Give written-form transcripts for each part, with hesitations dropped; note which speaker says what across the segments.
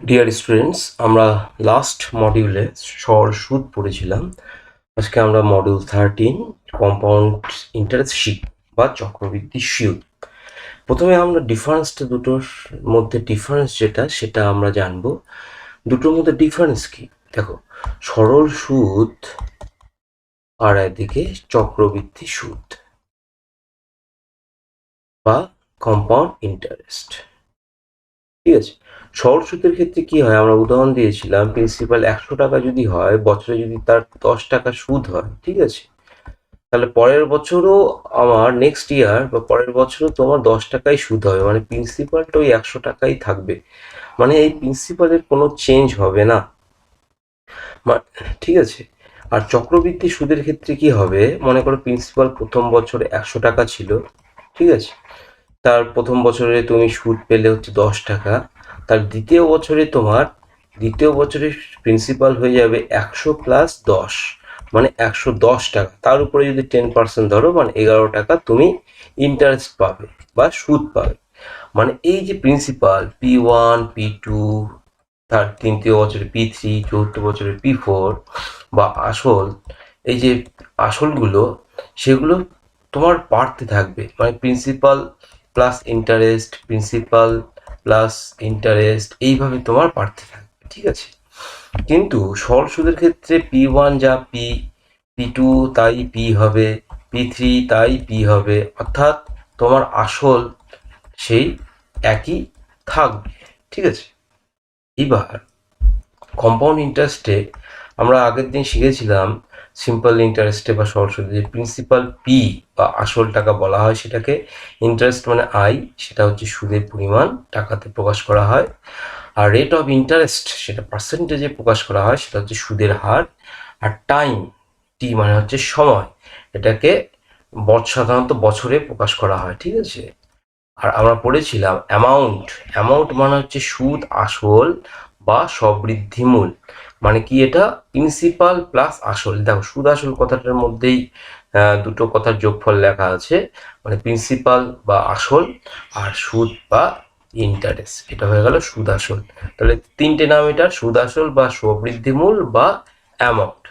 Speaker 1: Dear students, আমরা last মডিউলে সরল সুদ পড়েছিলাম। আজকে আমরা মডিউল 13 কম্পাউন্ড ইন্টারেস্ট শিখব বা চক্রবৃদ্ধি সুদ। প্রথমে আমরা ডিফারেন্সটা দুটোর মধ্যে ডিফারেন্স সেটা আমরা জানবো। দুটোর মধ্যে ডিফারেন্স কি দেখো, সরল সুদ আর এদিকে চক্রবৃদ্ধি সুদ বা কম্পাউন্ড ইন্টারেস্ট। ঠিক আছে, সরল সুদের ক্ষেত্রে কি হয়, আমরা উদাহরণ দিয়েছিলাম প্রিন্সিপাল 100 টাকা যদি হয়, বছরে যদি তার 10 টাকা সুদ হয়, ঠিক আছে, তাহলে পরের বছরও আমার নেক্সট ইয়ার বা পরের বছরও তোমার 10 টাকাই সুদ হবে, মানে প্রিন্সিপালটা ওই 100 টাকাই থাকবে, মানে এই প্রিন্সিপালের কোনো চেঞ্জ হবে না। ঠিক আছে, আর চক্রবৃদ্ধি সুদের ক্ষেত্রে কি হবে, মনে করো প্রিন্সিপাল প্রথম বছরে 100 টাকা ছিল, ঠিক আছে, তার প্রথম বছরে তুমি সুদ পেলে হচ্ছে 10 টাকা, তার দ্বিতীয় বছরে প্রিন্সিপাল হয়ে যাবে 100 প্লাস 10, মানে 110 টাকা। তার উপরে যদি 10% ধরো, মানে 11 টাকা তুমি ইন্টারেস্ট পাবে বা সুদ পাবে। মানে এই যে প্রিন্সিপাল P1 P2, তার তৃতীয় বছরে P3, চতুর্থ বছরে P4 বা আসল, এই যে আসলগুলো সেগুলো তোমার বাড়তে থাকবে, মানে প্রিন্সিপাল প্লাস ইন্টারেস্ট এইভাবে তোমার বাড়তে থাকবে, ঠিক আছে। কিন্তু সরল সুদের ক্ষেত্রে P1 যা P2 তাই P হবে, P3 তাই P হবে, অর্থাৎ তোমার আসল সেই একই থাকবে, ঠিক আছে। এবার কম্পাউন্ড ইন্টারেস্টে আমরা আগের দিন শিখেছিলাম, সিম্পল ইন্টারেস্টে বা সরল সুদে যে প্রিন্সিপাল পি বা আসল টাকা বলা হয় সেটাকে, ইন্টারেস্ট মানে আই, সেটা হচ্ছে সুদের পরিমাণ টাকাতে প্রকাশ করা হয়, আর রেট অফ ইন্টারেস্ট সেটা পার্সেন্টেজে প্রকাশ করা হয়, সেটা হচ্ছে সুদের হার, আর টাইম টি মানে হচ্ছে সময়, এটাকে সাধারণত বছরে প্রকাশ করা হয়, ঠিক আছে। আর আমরা পড়েছিলাম অ্যামাউন্ট মানে হচ্ছে সুদ আসল বা সবৃদ্ধিমূল, মানে কি এটা প্রিন্সিপাল প্লাস আসল। দেখো সুদ আসল কথাটার মধ্যেই দুটো কথার যোগফল লেখা আছে, মানে প্রিন্সিপাল বা আসল আর সুদ বা ইন্টারেস্ট, এটা হয়ে গেল সুদ আসল। তাহলে তিনটে নাম এটার, সুদ আসল বা সবৃদ্ধিমূল বা অ্যামাউন্ট।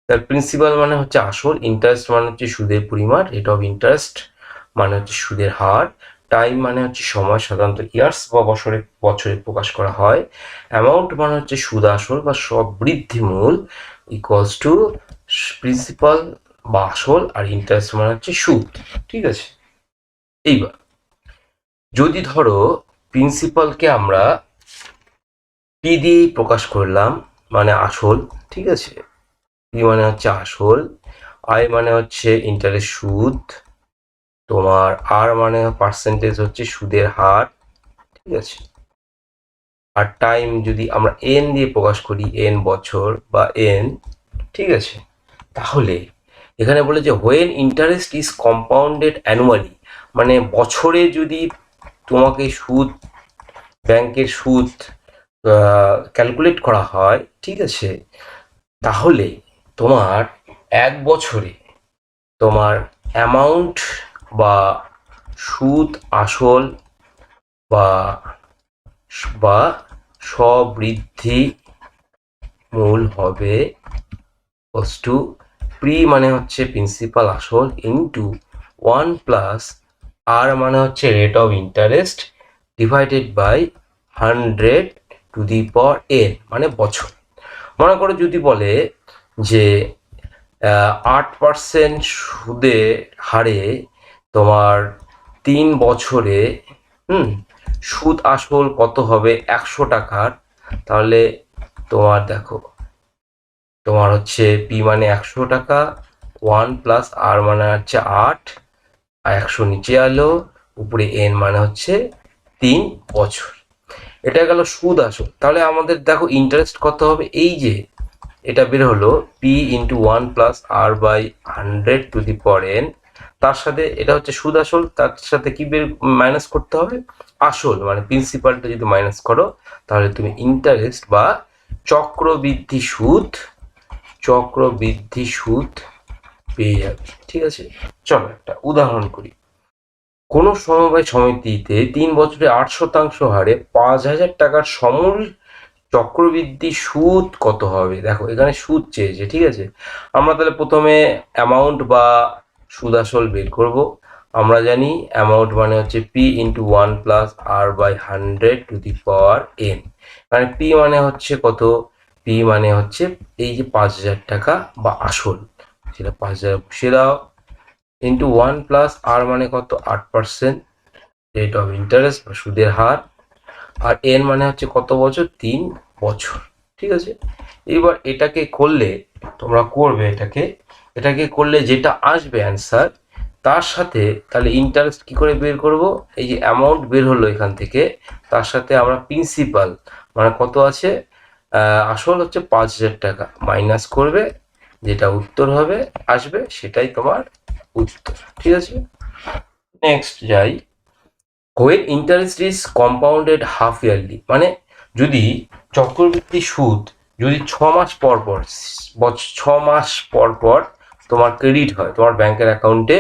Speaker 1: তার প্রিন্সিপাল মানে হচ্ছে আসল, ইন্টারেস্ট মানে হচ্ছে সুদের পরিমাণ, রেট অফ ইন্টারেস্ট মানে হচ্ছে সুদের হার, টাইম মানে হচ্ছে সময়, সাধারণত ইয়ার্স বা বছরে প্রকাশ করা হয়, অ্যামাউন্ট মানে হচ্ছে সুদ আসল বা সবৃদ্ধিমূল, ইকুয়ালস টু প্রিন্সিপাল বা আসল আর ইন্টারেস্ট মানে হচ্ছে সুদ, ঠিক আছে। এইবার যদি ধরো প্রিন্সিপালকে আমরা পি দিয়েই প্রকাশ করলাম, মানে আসল, ঠিক আছে, পি মানে হচ্ছে আসল, আই মানে হচ্ছে ইন্টারেস্ট সুদ, তোমার আর মানে পার্সেন্টেজ হচ্ছে সুদের হার, ঠিক আছে, আর টাইম যদি আমরা এন দিয়ে প্রকাশ করি, এন বছর বা এন, ঠিক আছে। তাহলে এখানে বলে যে when interest is compounded annually, মানে বছরে যদি তোমাকে ব্যাংকের সুদ ক্যালকুলেট করা হয়, ঠিক আছে, তাহলে তোমার এক বছরে তোমার অ্যামাউন্ট বা সুদ আসল বা বা সবৃদ্ধি মূল হবে টু প্রি মানে হচ্ছে প্রিন্সিপাল আসল ইন্টু 1 প্লাস আর মানে হচ্ছে rate of interest divided by 100 to the power n, মানে বছর। মনে করো যদি বলে যে 8% সুদে হারে তোমার 3 বছরে সুদ আসল কত হবে 100 টাকার, তাহলে তোমার দেখো, তোমার হচ্ছে পি মানে 100 টাকা, 1 প্লাস আর মানে হচ্ছে 8, আর 100 নিচে এলো, উপরে এন মানে হচ্ছে 3 বছর। এটা গেল সুদ আসল। তাহলে আমাদের দেখো ইন্টারেস্ট কত হবে, এই যে এটা বের হলো P into 1 plus R by 100 to the power n, তার সাথে এটা হচ্ছে সুদ আসল, তার সাথে কি মাইনাস করতে হবে, আসল মানে প্রিন্সিপালটা যদি মাইনাস করো, তাহলে তুমি ইন্টারেস্ট বা চক্রবৃদ্ধি সুদ পেয়ে যাবে, ঠিক আছে। চলো একটা উদাহরণ করি। কোনো সমবায় সমিতিতে 3 বছরে 8% হারে 5,000 টাকার সমূল চক্রবৃদ্ধি সুদ কত হবে। দেখো এখানে সুদ চেয়েছে, ঠিক আছে। আমরা তাহলে প্রথমে অ্যামাউন্ট বা সুদ আসল বের করব। আমরা জানি অ্যামাউন্ট মানে হচ্ছে P into 1 plus R by 100 to the power n. মানে পি মানে হচ্ছে কত, পি মানে হচ্ছে এই যে 5,000 টাকা বা আসল, সেটা 5,000 বসিয়ে দাও, ইন্টু 1 প্লাস আর মানে কত 8% রেট অফ ইন্টারেস্ট বা সুদের হার, আর এন মানে হচ্ছে কত বছর, 3 বছর, ঠিক আছে। এবার এটাকে করলে তোমরা করবে, এটাকে করলে যেটা আসবে অ্যান্সার, তার সাথে তাহলে ইন্টারেস্ট কি করে বের করব, এই যে অ্যামাউন্ট বের হলো এখান থেকে, তার সাথে আমরা প্রিন্সিপাল মানে কত আছে, আসল হচ্ছে 5,000 টাকা মাইনাস করবে, যেটা উত্তর হবে আসবে সেটাই তোমার উত্তর, ঠিক আছে। নেক্সট যাই, when interest is compounded half yearly, মানে যদি চক্রবৃদ্ধি সুদ যদি 6 মাস পর পর 6 মাস পর পর তোমার ক্রেডিট হয়, তোমার ব্যাংকের অ্যাকাউন্টে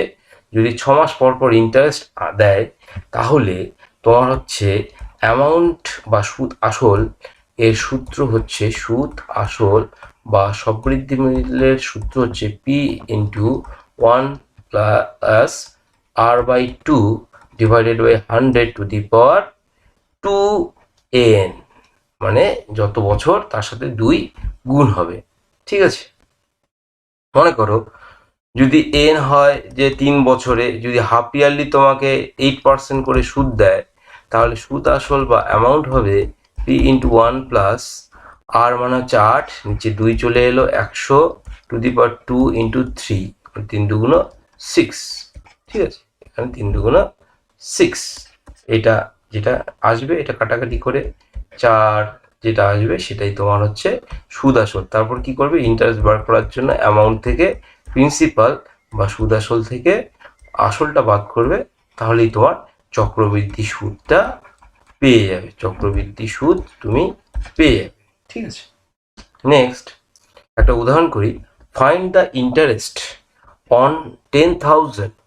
Speaker 1: যদি 6 মাস পর পর ইন্টারেস্ট দেয়, তাহলে তোমার হচ্ছে অ্যামাউন্ট বা সুদ আসল এর সূত্র হচ্ছে, সুদ আসল বা সবৃদ্ধি মূল্যের সূত্র হচ্ছে P into 1 plus R by 2 divided by 100 to the power 2n, মানে যত বছর তার সাথে 2 গুণ হবে, ঠিক আছে। মনে করো যদি n হয় যে 3 বছরে, যদি হাফ ইয়ারলি তোমাকে 8% করে সুদ দেয়, তাহলে সুদ আসল বা অ্যামাউন্ট হবে পি ইন্টু 1 প্লাস আর মানে হচ্ছে 8, নিচে 2 চলে এলো, 100 টু দি পাওয়ার 2 ইন্টু 3, 3 দুগুণ 6, ঠিক আছে। এখানে 3 দুগুণ 6, এটা যেটা আসবে এটা কাটাকাটি করে 4 যেটা আসবে সেটাই তোমার হচ্ছে সুদ আসল। তারপর কি করবে, ইন্টারেস্ট বার করার জন্য অ্যামাউন্ট থেকে প্রিন্সিপাল বা সুদ আসল থেকে আসলটা বাদ করবে, তাহলেই তোমার চক্রবৃদ্ধি সুদটা পেয়ে যাবে, চক্রবৃদ্ধি সুদ তুমি পেয়ে যাবে, ঠিক আছে। নেক্সট একটা উদাহরণ করি, find the interest on 10,000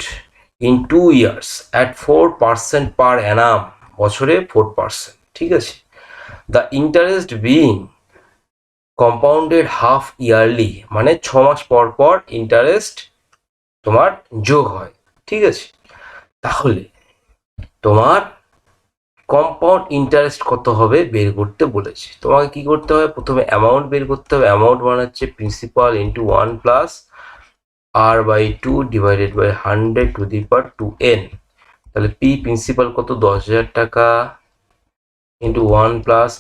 Speaker 1: in 2 years at 4% per annum, বছরে 4%, ঠিক আছে। The interest being compounded half yearly, মানে 6 মাস পর পর ইন্টারেস্ট তোমার যোগ হয়, ঠিক আছে। তাহলে তোমার কম্পাউন্ড ইন্টারেস্ট কত হবে বের করতে বলেছে। তোমাকে কি করতে হবে, প্রথমে অ্যামাউন্ট বের করতে হবে। অ্যামাউন্ট মানে হচ্ছে principal into 1 plus R by 2 divided by 100 to the power 2n। তাহলে পি প্রিন্সিপাল কত, 10,000 টাকা, ইন্টু 1 প্লাস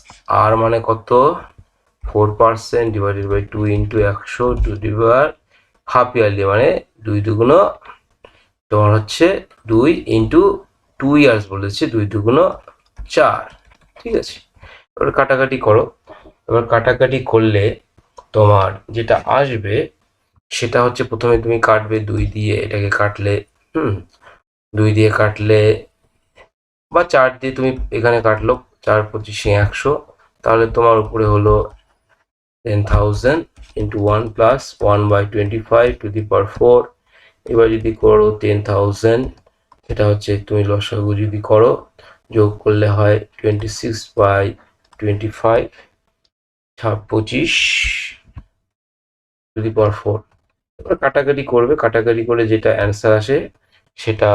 Speaker 1: আর মানে কত 4% divided by 2 into 100 to the power half yearly, মানে 2 দুগুণ তোমার হচ্ছে 2 ইন্টু 2 ইয়ার্স বলেছে, 2 দুগুণ 4, ঠিক আছে। এবার কাটাকাটি করো, এবার কাটাকাটি করলে তোমার যেটা আসবে সেটা হচ্ছে, প্রথমে তুমি কাটবে 2 দিয়ে, এটাকে কাটলে 2 দিয়ে কাটলে বা 4 দিয়ে তুমি এখানে কাটলো, 4 25 100, তাহলে তোমার উপরে হলো 10,000 into 1 plus 1 by 25 to the power 4। এবার যদি করো 10,000, এটা হচ্ছে তুমি লসাগু যদি করো যোগ করলে হয় 26 বাই 25 25 টু দি পাওয়ার 4। এবার কাটাকাটি করবে, কাটাকাটি করে যেটা অ্যান্সার আসে সেটা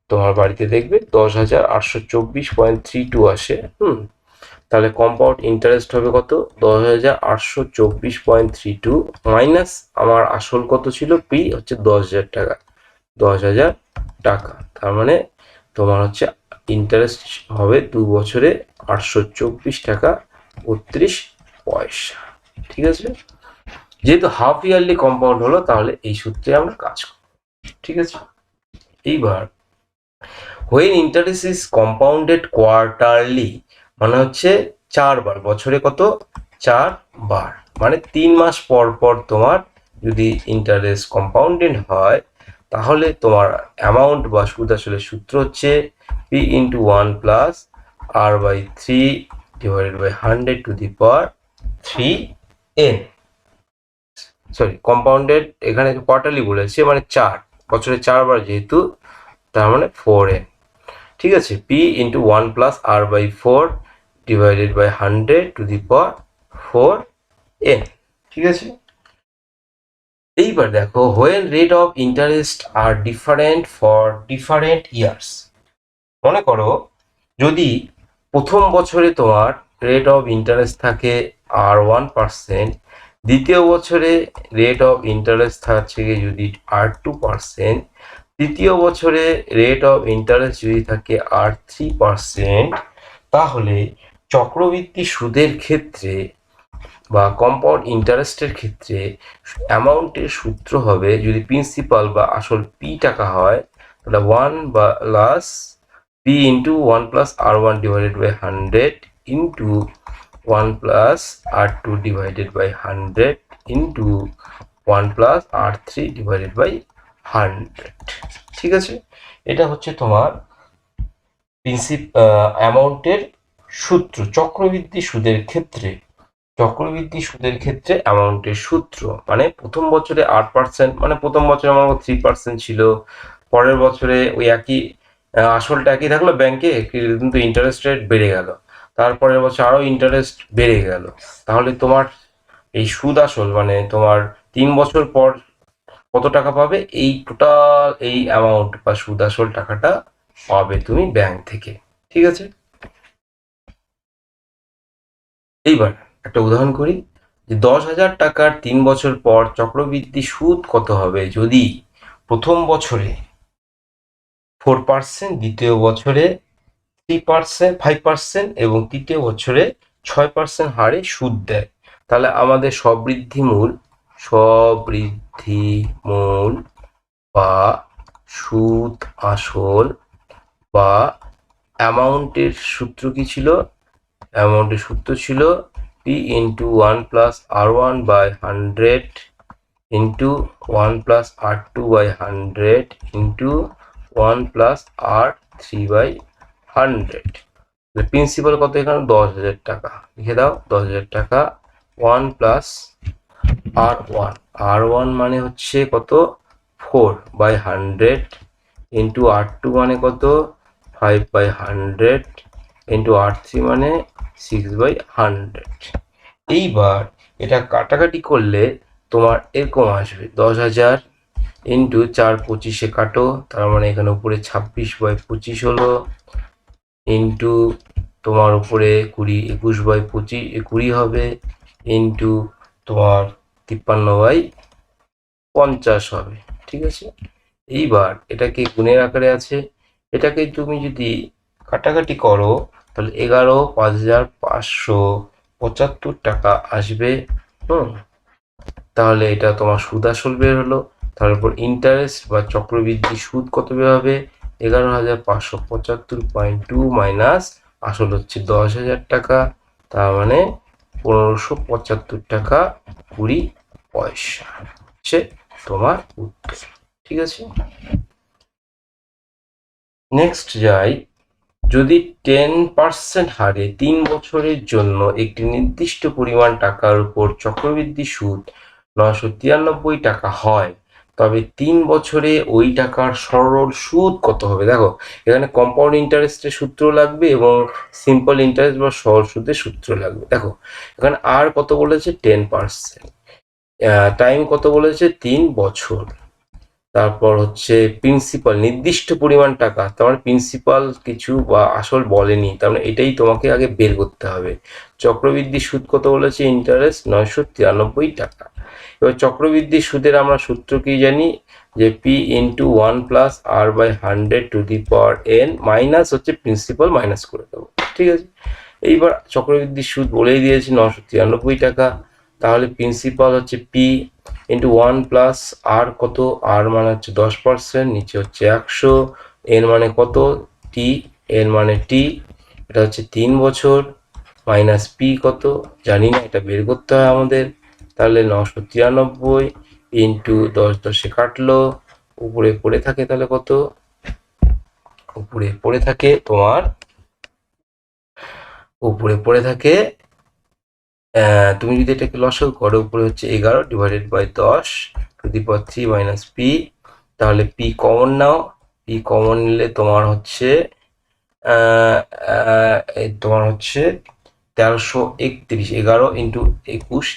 Speaker 1: তোমার বাড়িতে দেখবে 10,824.32 আসে। তাহলে কম্পাউন্ড ইন্টারেস্ট হবে কত, 10,824.32 মাইনাস আমার আসল কত ছিল, পি হচ্ছে 10,000 টাকা, 10,000 টাকা। তার মানে তোমার হচ্ছে ইন্টারেস্ট হবে 2 বছরে 824 টাকা 32 পয়সা, ঠিক আছে। যেহেতু হাফ ইয়ারলি কম্পাউন্ড হলো, তাহলে এই সূত্রে আমরা কাজ করব, ঠিক আছে। এইবার when interest is compounded quarterly, মানে হচ্ছে 4 বার, বছরে কত 4 বার, মানে 3 মাস পর পর তোমার যদি ইন্টারেস্ট কম্পাউন্ডেড হয়, তাহলে তোমার অ্যামাউন্ট বা সুদ আসলের সূত্র হচ্ছে P into 1 plus R by 3 divided by 100 to the power 3n। Sorry, compounded এখানে কোয়ার্টারলি বলেছে, মানে 4 বছরে 4 বার যেহেতু, তার মানে 4n, ঠিক আছে। P into 1 plus R by 4 divided by 100 to the power 4n। ঠিক আছে, এইবার দেখো when rate of interest are different for different years. মনে করো যদি প্রথম বছরে তোমার রেট অফ ইন্টারেস্ট থাকে R1%, দ্বিতীয় বছরে রেট অফ ইন্টারেস্ট থাকছে যদি R2%, তৃতীয় বছরে রেট অফ ইন্টারেস্ট যদি থাকে R3%, তাহলে চক্রবৃদ্ধি সুদের ক্ষেত্রে বা কম্পাউন্ড ইন্টারেস্টের ক্ষেত্রে অ্যামাউন্টের সূত্র হবে, যদি প্রিন্সিপাল বা আসল পি টাকা হয় তাহলে 1 plus P into 1 plus R1 divided by 100 into 1 plus R2 divided by 100 into 1 plus R3 divided by 100। ঠিক আছে, এটা হচ্ছে তোমার অ্যামাউন্টের সূত্র চক্রবৃদ্ধি সুদের ক্ষেত্রে। চক্রবৃদ্ধি সুদের ক্ষেত্রে অ্যামাউন্টের সূত্র মানে প্রথম বছরে 8%, মানে প্রথম বছরে আমার 3% ছিল, পরের বছরে ওই একই আসলটা একই থাকলো ব্যাংকে, কিন্তু ইন্টারেস্ট রেট বেড়ে গেল, তারপরের বছর আরো ইন্টারেস্ট বেড়ে গেল, তাহলে তোমার এই সুদ আসল মানে তোমার 3 বছর পর কত টাকা পাবে, এই টোটাল এই অ্যামাউন্ট বা সুদ আসল টাকাটা পাবে তুমি ব্যাংক থেকে। ঠিক আছে, এইবার একটা উদাহরণ করি যে 10,000 টাকার 3 বছর পর চক্রবৃদ্ধি সুদ কত হবে যদি প্রথম বছরে 4%, দ্বিতীয় বছরে 3%, 5% এবং তৃতীয় বছরে 6% হারে সুদ দেয়। তাহলে আমাদের সবৃদ্ধি মূল বা সুদ আসল বা অ্যামাউন্টের সূত্র কি ছিল? অ্যামাউন্টের সূত্র ছিল p into 1 plus R1 by 100 into 1 plus R2 by 100 into 1 plus R3 by 100। Principal কত এখানে? 10,000 টাকা। লিখে দাও 10,000 টাকা 1 প্লাস R1 মানে হচ্ছে কত? 4 বাই 100 ইন্টু R2 মানে কত? 5 বাই 100 ইন্টু R3 মানে 6 বাই 100। এইবার এটা কাটাকাটি করলে তোমার এরকম আসবে 10,000 ইন্টু 4 25 কাটো, তার মানে এখানে উপরে 26/25 হলো, ইন্টু তোমার উপরে 21/20 হবে, ইন্টু তোমার 53/50 হবে। ঠিক আছে, এইবার এটাকে গুণের আকারে আছে, এটাকে তুমি যদি কাটাকাটি করো তাহলে 5,575 টাকা আসবে। তাহলে এটা তোমার সুদ আসল বের হলো, তারপর ইন্টারেস্ট বা চক্রবৃদ্ধি সুদ কত বের হবে? 11,575.2 মাইনাস আসল হচ্ছে 10,000 টাকা, তার মানে 1,575 টাকা 20 পয়সা হচ্ছে তোমার উত্তর। ঠিক আছে, নেক্সট যাই। যদি 10% হারে 3 বছরের জন্য একটি নির্দিষ্ট পরিমাণ টাকার উপর চক্রবৃদ্ধি সুদ 993 টাকা হয়, তবে 3 বছরে ওই টাকার সরল সুদ কত হবে? দেখো এখানে কম্পাউন্ড ইন্টারেস্টের সূত্র লাগবে এবং সিম্পল ইন্টারেস্ট বা সরল সুদের সূত্র লাগবে। দেখো এখানে আর কত বলেছে? 10%, টাইম কত বলেছে? 3 বছর, তারপর হচ্ছে প্রিন্সিপাল নির্দিষ্ট পরিমাণ টাকা, তার মানে প্রিন্সিপাল কিছু বা আসল বলেনি, তার মানে এটাই তোমাকে আগে বের করতে হবে। চক্রবৃদ্ধি সুদ কত বলেছে? ইন্টারেস্ট 993 টাকা। এবার চক্রবৃদ্ধি সুদের আমরা সূত্র কি জানি যে P into 1 plus R by 100 to the power n minus হচ্ছে প্রিন্সিপাল মাইনাস করে দেবো। ঠিক আছে, এইবার চক্রবৃদ্ধি সুদ বলেই দিয়েছি 993 টাকা, তাহলে প্রিন্সিপাল হচ্ছে পি ইন্টু 1 প্লাস আর কত? আর মানে হচ্ছে 10%, নিচে হচ্ছে 100, এর মানে কত? টি, এর মানে টি, এটা হচ্ছে 3 বছর, মাইনাস পি কত জানি না, এটা বের করতে হয় আমাদের। তাহলে 993 ইন্টু 10 কাটলো, উপরে পড়ে থাকে তাহলে কত? উপরে পড়ে থাকে তোমার, উপরে পড়ে থাকে তুমি যদি এটাকে লসাগু করো, উপরে হচ্ছে 11 divided by 10 to the power 3 minus P, তাহলে পি কমন নাও, পি কমন নিলে তোমার হচ্ছে 1331, 11 ইন্টু 21,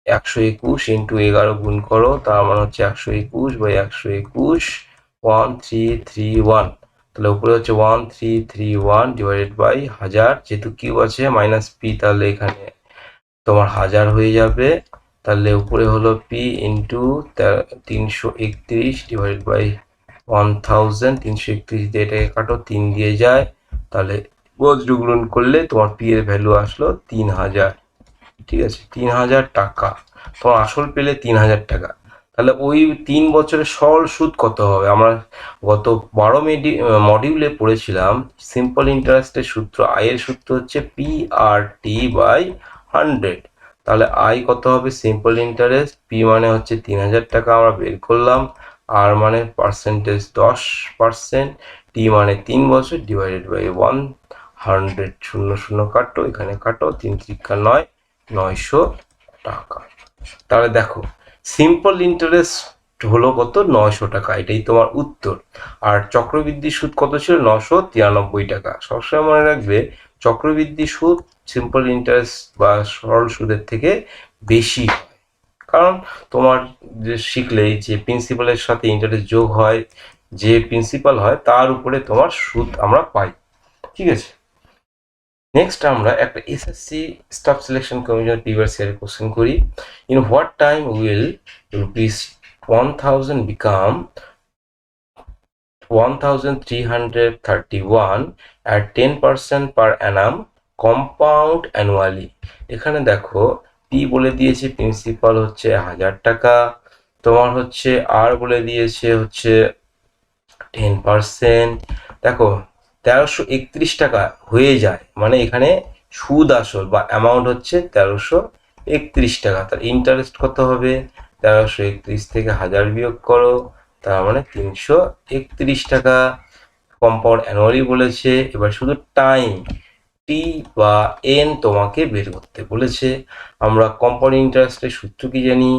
Speaker 1: 121 ইন্টু 11 গুণ করো, তার মানে হচ্ছে 121 বাই 121, 1331। তাহলে উপরে হচ্ছে 1331 ডিভাইডেড বাই 1000, যেহেতু কিউ আছে মাইনাস পি, তাহলে এখানে তোমার 1000 হয়ে যাবে। তাহলে উপরে হলো পি ইন্টু 331 ডিভাইডেড বাই 1000, 331 দিয়ে এটাকে কাটো, 3 দিয়ে যায়, তাহলে বজ্রগুণন করলে তোমার পি এর ভ্যালু আসলো 3000। ঠিক আছে, 3000 টাকা তোমার আসল পেলে 3000 টাকা। তাহলে ওই 3 বছরের সরল সুদ কত হবে? আমরা গত 12 মডিউলে পড়েছিলাম সিম্পল ইন্টারেস্টের সূত্র, আয়ের সূত্র হচ্ছে পি আর টি বাই 100। তাহলে আই কত হবে? সিম্পল ইন্টারেস্ট, পি মানে হচ্ছে 3000 টাকা আমরা বের করলাম, আর মানে পার্সেন্টেজ 10%, টি মানে 3 বছর ডিভাইডেড বাই 100, 0 0 কাটো, এখানে কাটো, 3 3 9, 900 টাকা। তাহলে দেখো সিম্পল ইন্টারেস্ট হলো কত? 900 টাকা, এটাই তোমার উত্তর। আর চক্রবৃদ্ধি সুদ কত ছিল? 993 টাকা। সবসময় মনে রাখবে চক্রবৃদ্ধি সুদ সিম্পল ইন্টারেস্ট বা সরল সুদের থেকে বেশি হয়, কারণ তোমার যে শিখলেই যে প্রিন্সিপালের সাথে ইন্টারেস্ট যোগ হয়, যে প্রিন্সিপাল হয় তার উপরে তোমার সুদ আমরা পাই। ঠিক আছে, নেক্সট আমরা একটা SSC staff selection commission previous ইয়ারের কোশ্চেন করি। In what time will rupees 1000 become 1331 at 10% per annum compound annually? এখানে দেখো পি বলে দিয়েছে প্রিন্সিপাল হচ্ছে 1000 টাকা, তোমার হচ্ছে আর বলে দিয়েছে হচ্ছে 10%। দেখো 1331 টাকা হয়ে যায়, মানে এখানে সুদ আসল বা অ্যামাউন্ট হচ্ছে 1331 টাকা। তার ইন্টারেস্ট কত হবে? 1331 থেকে 1000 বিয়োগ করো, তার মানে 331 টাকা। কম্পাউন্ড অ্যানুয়ালি বলেছে, এবার শুধু টাইম টি বা এন তোমাকে বের করতে বলেছে। আমরা কম্পাউন্ড ইন্টারেস্টের সূত্র কি জানি?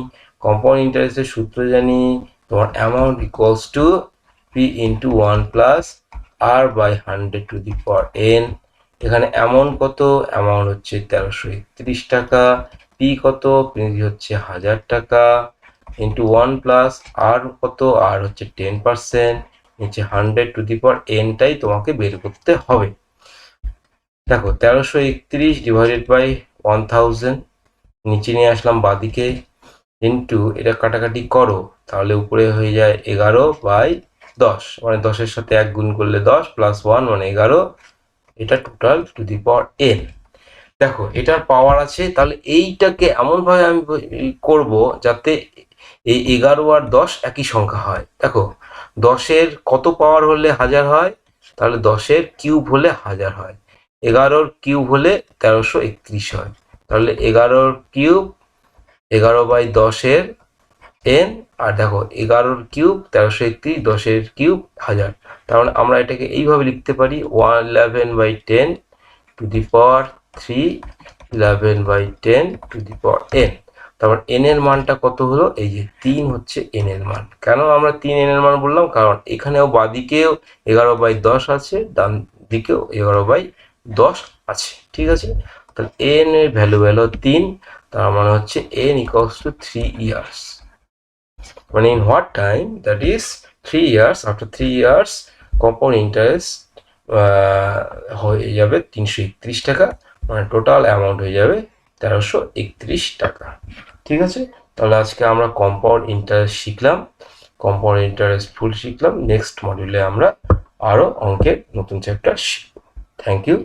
Speaker 1: কম্পাউন্ড ইন্টারেস্টের সূত্র জানি তোমার amount equals to P into 1 plus R by 100 to the power n. এখানে অ্যামাউন্ট কত? অ্যামাউন্ট হচ্ছে 1331 টাকা, পি কত? পি হচ্ছে 1000 টাকা, ইন্টু 1 প্লাস আর কত? আর হচ্ছে 10%, নিচে 100 টু দি পাওয়ার এনটাই তোমাকে বের করতে হবে। দেখো 1331 ডিভাইডেড বাই 1000, নিচে নিয়ে আসলাম বাদিকে, ইন্টু এটা কাটাকাটি করো, তাহলে উপরে হয়ে যায় 11/10, মানে 10-এর সাথে 1 গুণ করলে 10 প্লাস 1 মানে 11, এটা total two the power N. দেখো এটার পাওয়ার আছে, তাহলে এইটাকে এমনভাবে আমি করব যাতে এই 11 আর 10 একই সংখ্যা হয়। দেখো 10-এর কত পাওয়ার হলে 1000 হয়? তাহলে 10-এর কিউব হলে 1000 হয়, 11-র কিউব হলে 1331 হয়। তাহলে 11-র কিউব 11/10-এর এন, আর দেখো 11-র কিউব 1331, 10-এর কিউব 1000। তার মানে আমরা এটাকে এইভাবে লিখতে পারি 11/10 two the power 3, 11/10 two the power N. তারপর এন এর মানটা কত হলো? এই যে 3 হচ্ছে এন এর মান। কেন আমরা 3 এন এর মান বললাম? কারণ এখানেও বাদিকেও 11/10 আছে, ডান দিকেও 11/10 আছে। ঠিক আছে, তাহলে এন এর ভ্যালু হলো 3, তার মানে হচ্ছে এন ইকুয়ালস টু 3 ইয়ার্স। মানে in what time? That is 3 years. After 3 years compound interest হয়ে যাবে 331 টাকা, মানে টোটাল অ্যামাউন্ট হয়ে যাবে 1331 টাকা। ঠিক আছে, তাহলে আজকে আমরা কম্পাউন্ড ইন্টারেস্ট শিখলাম, কম্পাউন্ড ইন্টারেস্ট ফুল শিখলাম। নেক্সট মডিউলে আমরা আরও অঙ্কের নতুন চ্যাপ্টার শিখব। Thank you.